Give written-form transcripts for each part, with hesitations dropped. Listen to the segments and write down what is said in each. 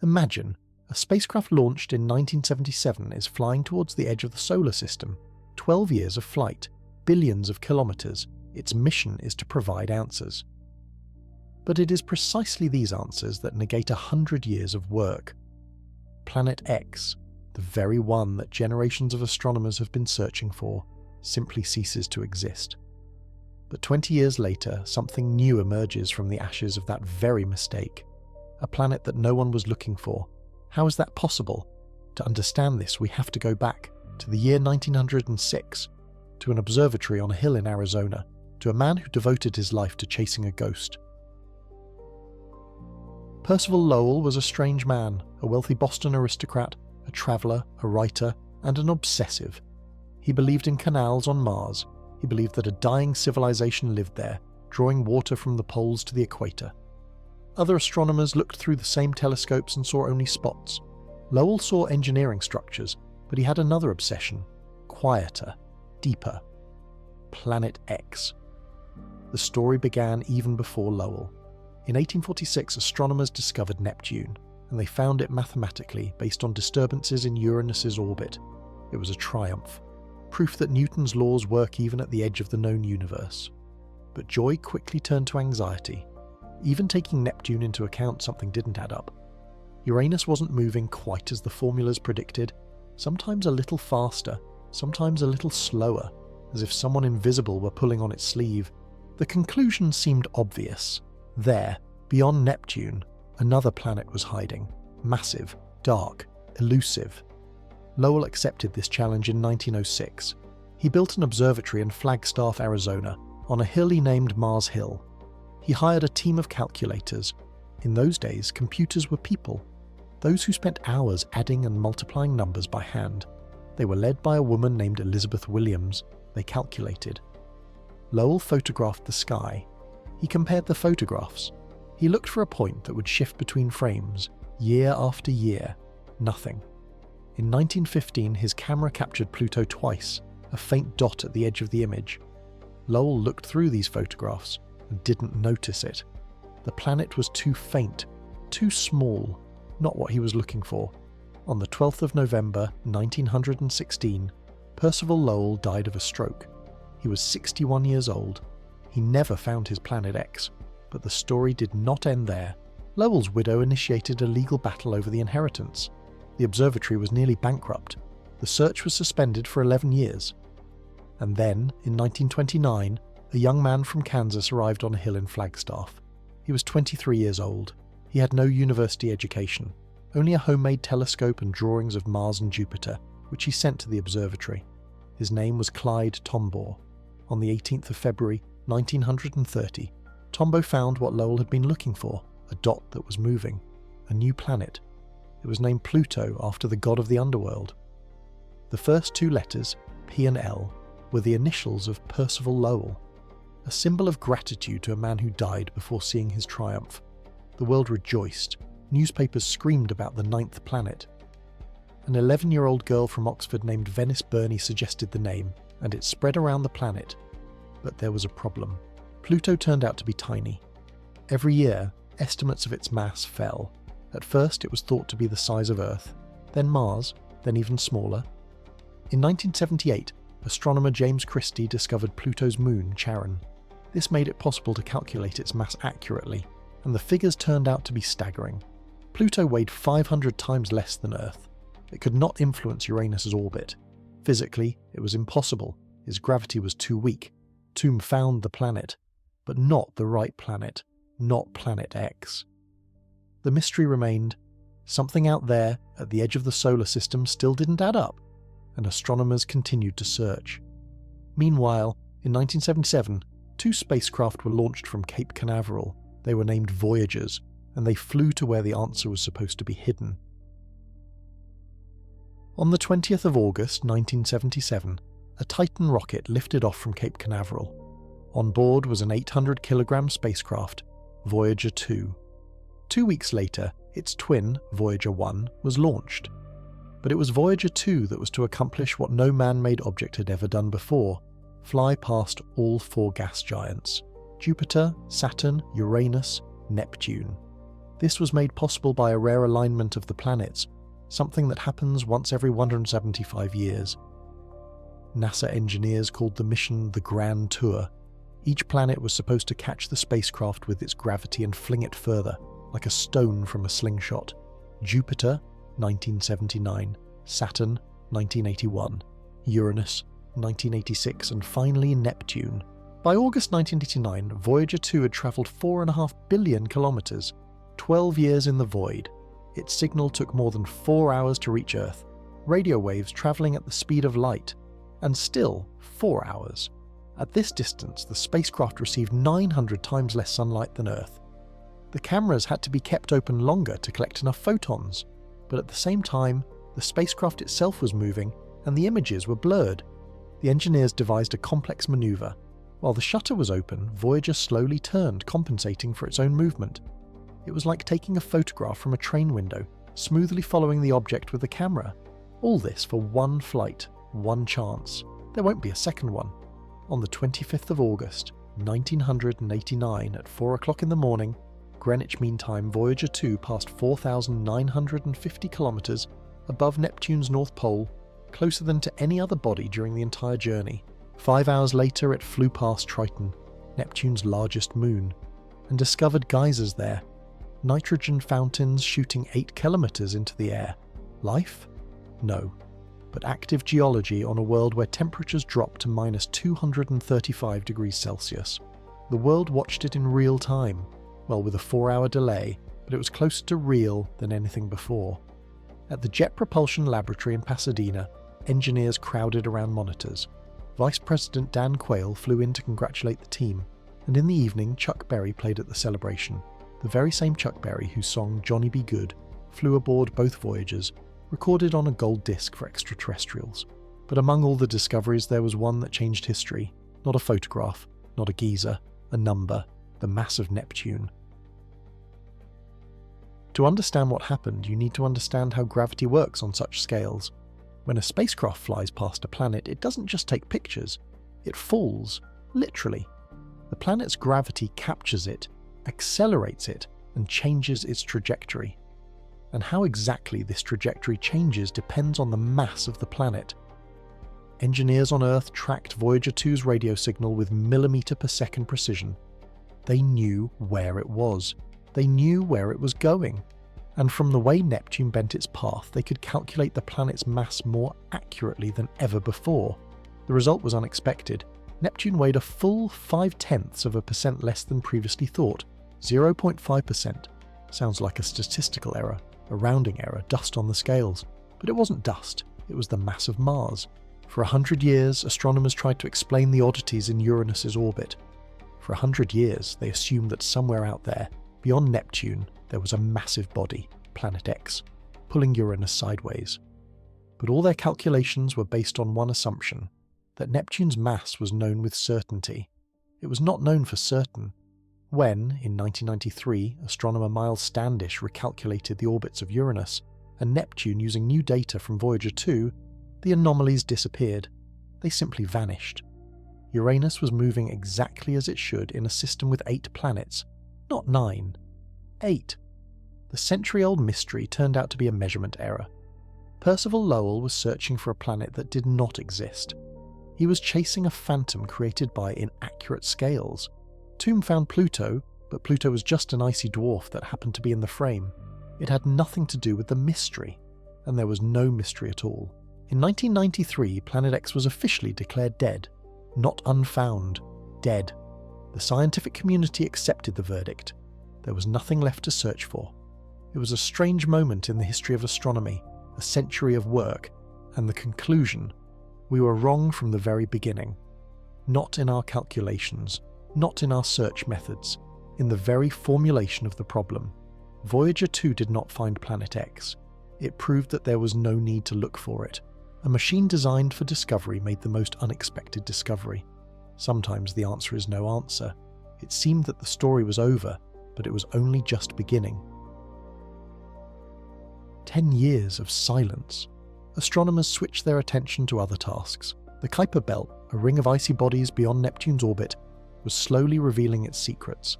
Imagine, a spacecraft launched in 1977 is flying towards the edge of the solar system. 12 years of flight, billions of kilometers. Its mission is to provide answers. But it is precisely these answers that negate 100 years of work. Planet X, the very one that generations of astronomers have been searching for, simply ceases to exist. But 20 years later, something new emerges from the ashes of that very mistake. A planet that no one was looking for. How is that possible? To understand this, we have to go back to the year 1906, to an observatory on a hill in Arizona, to a man who devoted his life to chasing a ghost. Percival Lowell was a strange man, a wealthy Boston aristocrat, a traveller, a writer, and an obsessive. He believed in canals on Mars. He believed that a dying civilization lived there, drawing water from the poles to the equator. Other astronomers looked through the same telescopes and saw only spots. Lowell saw engineering structures, but he had another obsession, quieter, deeper. Planet X. The story began even before Lowell. In 1846, astronomers discovered Neptune, and they found it mathematically based on disturbances in Uranus's orbit. It was a triumph, proof that Newton's laws work even at the edge of the known universe. But joy quickly turned to anxiety. Even taking Neptune into account, something didn't add up. Uranus wasn't moving quite as the formulas predicted, sometimes a little faster, sometimes a little slower, as if someone invisible were pulling on its sleeve. The conclusion seemed obvious. There, beyond Neptune, another planet was hiding, massive, dark, elusive. Lowell accepted this challenge in 1906. He built an observatory in Flagstaff, Arizona, on a hill he named Mars Hill. He hired a team of calculators. In those days, computers were people, those who spent hours adding and multiplying numbers by hand. They were led by a woman named Elizabeth Williams. They calculated. Lowell photographed the sky. He compared the photographs. He looked for a point that would shift between frames, year after year. Nothing. In 1915, his camera captured Pluto twice, a faint dot at the edge of the image. Lowell looked through these photographs and didn't notice it. The planet was too faint, too small, not what he was looking for. On the 12th of November, 1916, Percival Lowell died of a stroke. He was 61 years old. He never found his Planet X, but the story did not end there. Lowell's widow initiated a legal battle over the inheritance. The observatory was nearly bankrupt. The search was suspended for 11 years. And then, in 1929, a young man from Kansas arrived on a hill in Flagstaff. He was 23 years old. He had no university education, only a homemade telescope and drawings of Mars and Jupiter, which he sent to the observatory. His name was Clyde Tombaugh. On the 18th of February, 1930, Tombaugh found what Lowell had been looking for, a dot that was moving, a new planet. It was named Pluto after the god of the underworld. The first two letters, P and L, were the initials of Percival Lowell, a symbol of gratitude to a man who died before seeing his triumph. The world rejoiced. Newspapers screamed about the ninth planet. An 11-year-old girl from Oxford named Venice Burney suggested the name, and it spread around the planet. But there was a problem. Pluto turned out to be tiny. Every year, estimates of its mass fell. At first, it was thought to be the size of Earth, then Mars, then even smaller. In 1978, astronomer James Christie discovered Pluto's moon, Charon. This made it possible to calculate its mass accurately, and the figures turned out to be staggering. Pluto weighed 500 times less than Earth. It could not influence Uranus's orbit. Physically, it was impossible. Its gravity was too weak. Tomb found the planet, but not the right planet, not Planet X. The mystery remained. Something out there, at the edge of the solar system, still didn't add up, and astronomers continued to search. Meanwhile, in 1977, 2 spacecraft were launched from Cape Canaveral. They were named Voyagers, and they flew to where the answer was supposed to be hidden. On the 20th of August 1977, a Titan rocket lifted off from Cape Canaveral. On board was an 800-kilogram spacecraft, Voyager 2. 2 weeks later, its twin, Voyager 1, was launched. But it was Voyager 2 that was to accomplish what no man-made object had ever done before: fly past all 4 gas giants: Jupiter, Saturn, Uranus, Neptune. This was made possible by a rare alignment of the planets, something that happens once every 175 years. NASA engineers called the mission the Grand Tour. Each planet was supposed to catch the spacecraft with its gravity and fling it further, like a stone from a slingshot. Jupiter, 1979, Saturn, 1981, Uranus, 1986, and finally Neptune. By August 1989, Voyager 2 had travelled 4.5 billion kilometres, 12 years in the void. Its signal took more than 4 hours to reach Earth, radio waves travelling at the speed of light, and still 4 hours. At this distance, the spacecraft received 900 times less sunlight than Earth. The cameras had to be kept open longer to collect enough photons, but at the same time, the spacecraft itself was moving and the images were blurred. The engineers devised a complex manoeuvre. While the shutter was open, Voyager slowly turned, compensating for its own movement. It was like taking a photograph from a train window, smoothly following the object with the camera. All this for one flight, one chance. There won't be a second one. On the 25th of August, 1989, at 4 o'clock in the morning, Greenwich Mean Time, Voyager 2 passed 4,950 kilometres above Neptune's North Pole, closer than to any other body during the entire journey. 5 hours later, it flew past Triton, Neptune's largest moon, and discovered geysers there. Nitrogen fountains shooting 8 kilometres into the air. Life? No. But active geology on a world where temperatures dropped to minus 235 degrees Celsius. The world watched it in real time, well, with a 4-hour delay, but it was closer to real than anything before. At the Jet Propulsion Laboratory in Pasadena, engineers crowded around monitors. Vice President Dan Quayle flew in to congratulate the team, and in the evening Chuck Berry played at the celebration. The very same Chuck Berry whose song Johnny Be Good flew aboard both Voyagers, recorded on a gold disc for extraterrestrials. But among all the discoveries, there was one that changed history. Not a photograph, not a geyser, a number, the mass of Neptune. To understand what happened, you need to understand how gravity works on such scales. When a spacecraft flies past a planet, it doesn't just take pictures, it falls, literally. The planet's gravity captures it, accelerates it, and changes its trajectory. And how exactly this trajectory changes depends on the mass of the planet. Engineers on Earth tracked Voyager 2's radio signal with millimetre-per-second precision. They knew where it was. They knew where it was going. And from the way Neptune bent its path, they could calculate the planet's mass more accurately than ever before. The result was unexpected. Neptune weighed a full 0.5% less than previously thought. 0.5%. Sounds like a statistical error, a rounding error, dust on the scales. But it wasn't dust, it was the mass of Mars. For 100 years, astronomers tried to explain the oddities in Uranus's orbit. For 100 years, they assumed that somewhere out there, beyond Neptune, there was a massive body, Planet X, pulling Uranus sideways. But all their calculations were based on one assumption, that Neptune's mass was known with certainty. It was not known for certain. When, in 1993, astronomer Miles Standish recalculated the orbits of Uranus and Neptune using new data from Voyager 2, the anomalies disappeared. They simply vanished. Uranus was moving exactly as it should in a system with 8 planets, not 9. 8. The century-old mystery turned out to be a measurement error. Percival Lowell was searching for a planet that did not exist. He was chasing a phantom created by inaccurate scales. Toom found Pluto, but Pluto was just an icy dwarf that happened to be in the frame. It had nothing to do with the mystery, and there was no mystery at all. In 1993, Planet X was officially declared dead. Not unfound. Dead. The scientific community accepted the verdict. There was nothing left to search for. It was a strange moment in the history of astronomy, a century of work, and the conclusion: we were wrong from the very beginning. Not in our calculations, not in our search methods, in the very formulation of the problem. Voyager 2 did not find Planet X. It proved that there was no need to look for it. A machine designed for discovery made the most unexpected discovery. Sometimes the answer is no answer. It seemed that the story was over, but it was only just beginning. 10 years of silence. Astronomers switched their attention to other tasks. The Kuiper Belt, a ring of icy bodies beyond Neptune's orbit, was slowly revealing its secrets.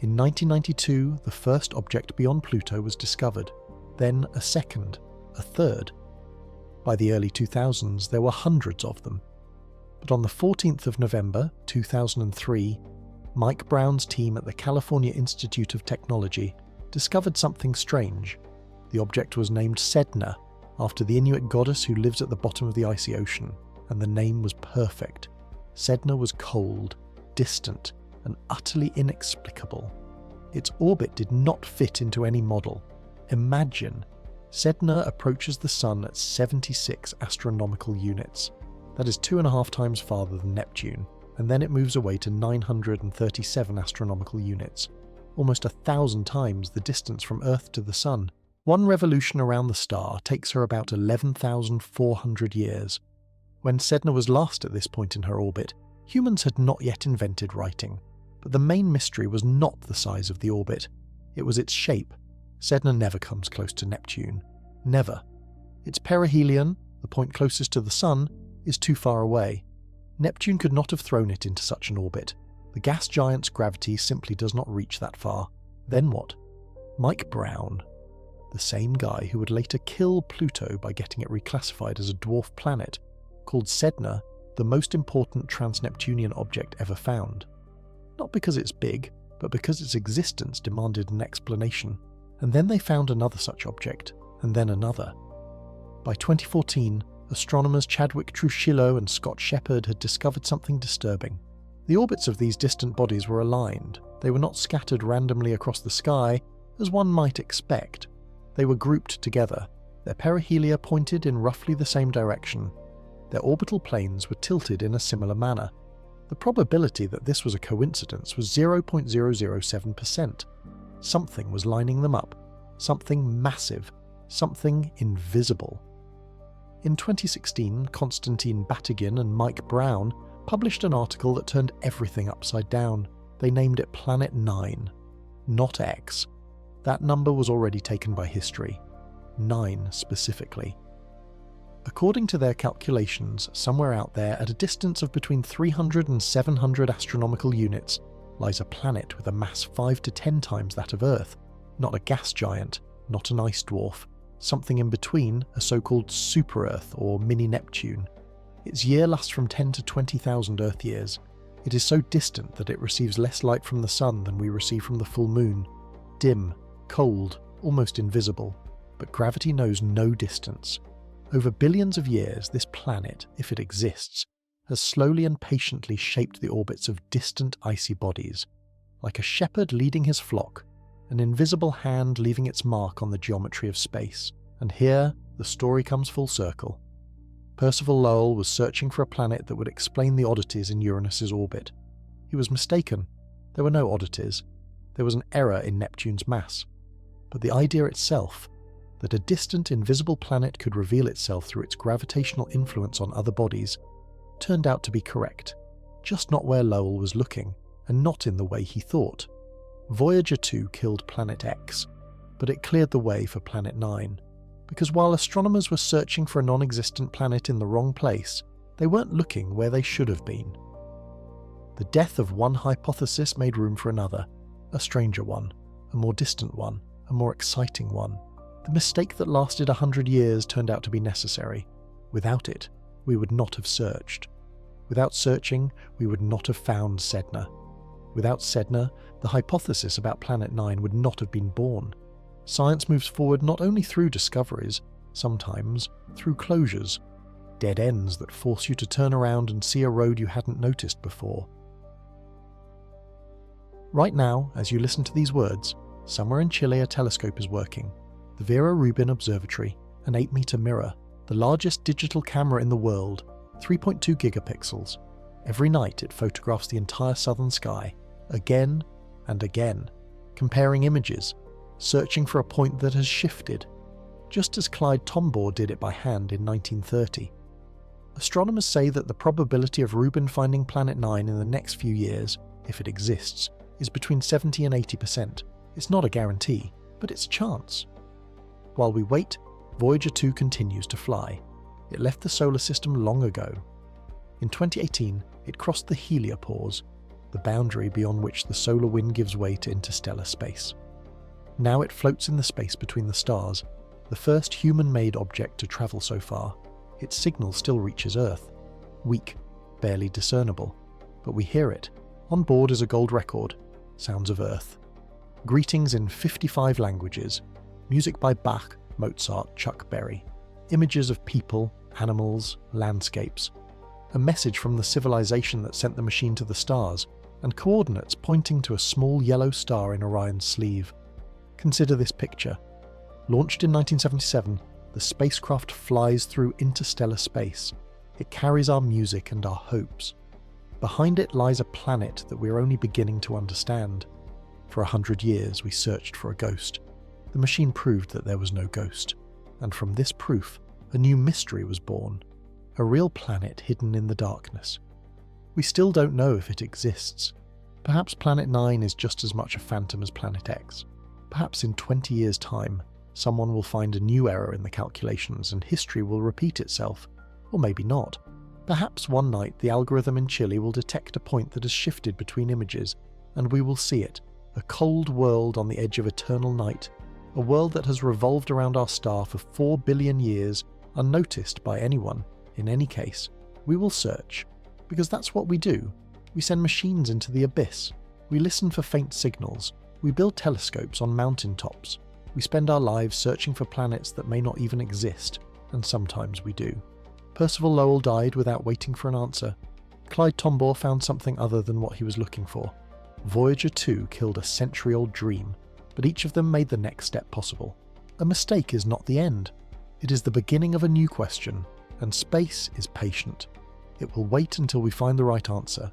In 1992, the first object beyond Pluto was discovered, then a second, a third. By the early 2000s, there were hundreds of them. But on the 14th of November 2003, Mike Brown's team at the California Institute of Technology discovered something strange. The object was named Sedna, after the Inuit goddess who lives at the bottom of the icy ocean, and the name was perfect. Sedna was cold, distant, and utterly inexplicable. Its orbit did not fit into any model. Imagine, Sedna approaches the Sun at 76 astronomical units. That is 2.5 times farther than Neptune, and then it moves away to 937 astronomical units, almost 1,000 times the distance from Earth to the Sun. One revolution around the star takes her about 11,400 years. When Sedna was last at this point in her orbit, humans had not yet invented writing. But the main mystery was not the size of the orbit, it was its shape. Sedna never comes close to Neptune. Never. Its perihelion, the point closest to the Sun, is too far away. Neptune could not have thrown it into such an orbit. The gas giant's gravity simply does not reach that far. Then what? Mike Brown, the same guy who would later kill Pluto by getting it reclassified as a dwarf planet, called Sedna the most important trans-Neptunian object ever found. Not because it's big, but because its existence demanded an explanation. And then they found another such object, and then another. By 2014, astronomers Chadwick Truschillo and Scott Shepard had discovered something disturbing. The orbits of these distant bodies were aligned. They were not scattered randomly across the sky, as one might expect. They were grouped together, their perihelia pointed in roughly the same direction. Their orbital planes were tilted in a similar manner. The probability that this was a coincidence was 0.007%. Something was lining them up. Something massive. Something invisible. In 2016, Konstantin Batygin and Mike Brown published an article that turned everything upside down. They named it Planet 9, not X. That number was already taken by history. 9 specifically. According to their calculations, somewhere out there at a distance of between 300 and 700 astronomical units lies a planet with a mass 5 to 10 times that of Earth. Not a gas giant, not an ice dwarf. Something in between, a so-called super-Earth or mini-Neptune. Its year lasts from 10 to 20,000 Earth years. It is so distant that it receives less light from the Sun than we receive from the full moon. Dim, cold, almost invisible. But gravity knows no distance. Over billions of years, this planet, if it exists, has slowly and patiently shaped the orbits of distant icy bodies. Like a shepherd leading his flock, an invisible hand leaving its mark on the geometry of space. And here, the story comes full circle. Percival Lowell was searching for a planet that would explain the oddities in Uranus's orbit. He was mistaken. There were no oddities. There was an error in Neptune's mass. But the idea itself, that a distant, invisible planet could reveal itself through its gravitational influence on other bodies, turned out to be correct. Just not where Lowell was looking, and not in the way he thought. Voyager 2 killed Planet X, but it cleared the way for Planet 9. Because while astronomers were searching for a non-existent planet in the wrong place, they weren't looking where they should have been. The death of one hypothesis made room for another, a stranger one, a more distant one, a more exciting one. The mistake that lasted 100 years turned out to be necessary. Without it, we would not have searched. Without searching, we would not have found Sedna. Without Sedna, the hypothesis about Planet 9 would not have been born. Science moves forward not only through discoveries, sometimes through closures, dead ends that force you to turn around and see a road you hadn't noticed before. Right now, as you listen to these words, somewhere in Chile a telescope is working. The Vera Rubin Observatory, an 8-meter mirror, the largest digital camera in the world, 3.2 gigapixels. Every night it photographs the entire southern sky, again and again, comparing images, searching for a point that has shifted, just as Clyde Tombaugh did it by hand in 1930. Astronomers say that the probability of Rubin finding Planet 9 in the next few years, if it exists, is between 70 and 80%. It's not a guarantee, but it's a chance. While we wait, Voyager 2 continues to fly. It left the solar system long ago. In 2018, it crossed the heliopause, the boundary beyond which the solar wind gives way to interstellar space. Now it floats in the space between the stars, the first human-made object to travel so far. Its signal still reaches Earth. Weak, barely discernible, but we hear it. On board is a gold record, Sounds of Earth. Greetings in 55 languages, music by Bach, Mozart, Chuck Berry, images of people, animals, landscapes, a message from the civilization that sent the machine to the stars, and coordinates pointing to a small yellow star in Orion's sleeve. Consider this picture. Launched in 1977, the spacecraft flies through interstellar space. It carries our music and our hopes. Behind it lies a planet that we're only beginning to understand. For 100 years we searched for a ghost. The machine proved that there was no ghost. And from this proof, a new mystery was born. A real planet hidden in the darkness. We still don't know if it exists. Perhaps Planet 9 is just as much a phantom as Planet X. Perhaps in 20 years' time, someone will find a new error in the calculations and history will repeat itself. Or maybe not. Perhaps one night the algorithm in Chile will detect a point that has shifted between images, and we will see it, a cold world on the edge of eternal night, a world that has revolved around our star for 4 billion years, unnoticed by anyone. In any case, we will search, because that's what we do. We send machines into the abyss. We listen for faint signals. We build telescopes on mountain tops. We spend our lives searching for planets that may not even exist, and sometimes we do. Percival Lowell died without waiting for an answer. Clyde Tombaugh found something other than what he was looking for. Voyager 2 killed a century-old dream, but each of them made the next step possible. A mistake is not the end. It is the beginning of a new question, and space is patient. It will wait until we find the right answer,